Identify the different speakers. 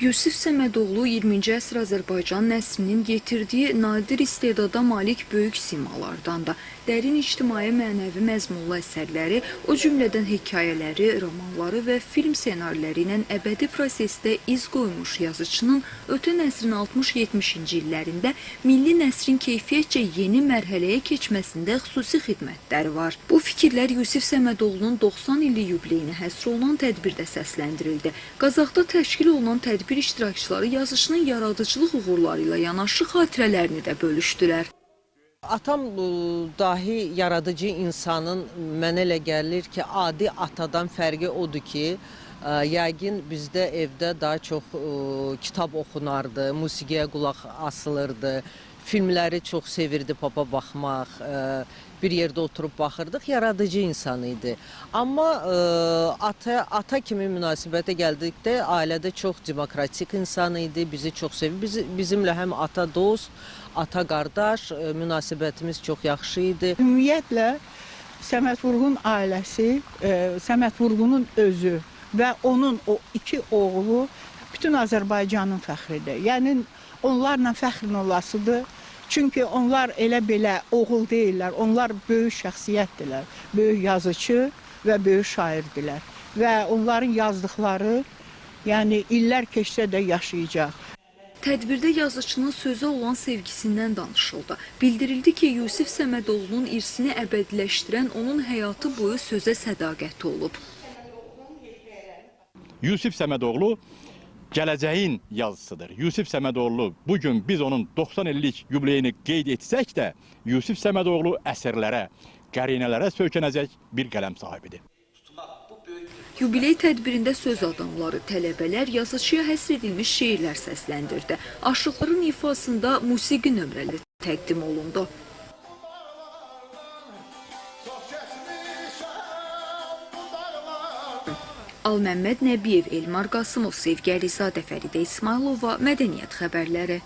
Speaker 1: Yusif Səmədoğlu 20-ci əsr Azərbaycan nəsrinin yetirdiyi nadir istedada malik böyük simalardandır. Dərin ictimai mənəvi məzmunlu əsərləri, o cümlədən hekayələri, romanları və film ssenariləri ilə əbədi prosesdə iz qoymuş yazıçının ötən əsrin 60-70-ci illərində milli nəsrin keyfiyyətcə yeni mərhələyə keçməsində xüsusi xidmətləri var. Bu fikirlər Yusif Səmədoğlunun 90 illik yubileyinə həsr olunan tədbirdə səsləndirildi. Qazaxda təşkil olunan tədbir iştirakçıları yazıçının yaradıcılıq uğurları ilə yanaşı xatirələrini də bölüşdülər.
Speaker 2: Atam dahi yaradıcı insanın mənə elə gəlir ki, adi atadan fərqi odur ki, yəqin bizdə evdə daha çox kitab oxunardı, musiqiyə qulaq asılırdı, filmləri çox sevirdi papa baxmaq, bir yerdə oturub baxırdıq, yaradıcı insan idi. Amma ata kimi münasibətə gəldikdə ailədə çox demokratik insan idi, bizi çox sevir. Bizimlə həm ata dost, ata qardaş münasibətimiz çox yaxşı idi.
Speaker 3: Ümumiyyətlə Səməd Vurğun ailəsi, Səməd Vurğunun özü və onun o iki oğlu bütün Azərbaycanın fəxridir. Yəni onlarla fəxrin olasıdır. Çünki onlar elə belə oğul deyirlər, onlar böyük şəxsiyyətdirlər, böyük yazıcı və böyük şairdirlər. Və onların yazdıqları, yəni illər keçsə də yaşayacaq.
Speaker 1: Tədbirdə yazıçının sözə olan sevgisindən danışıldı. Bildirildi ki, Yusif Səmədoğlunun irsini əbədiləşdirən onun həyatı boyu sözə sədaqəti olub.
Speaker 4: Yusif Səmədoğlu gələcəyin yazısıdır. Yusif Səmədoğlu, bugün biz onun 90 illik yubileyini qeyd etsək də, Yusif Səmədoğlu əsərlərə, qərinələrə söykənəcək bir qələm sahibidir.
Speaker 1: Yubiley tədbirində söz adamları, tələbələr yazıçıya həsr edilmiş şeirlər səsləndirdi. Aşıqların ifasında musiqi nömrəli təqdim olundu. Alməmməd Nəbiyev, Elmar Qasımov, Sevgi Əlizadə, Fəridə İsmailova, Mədəniyyət xəbərləri.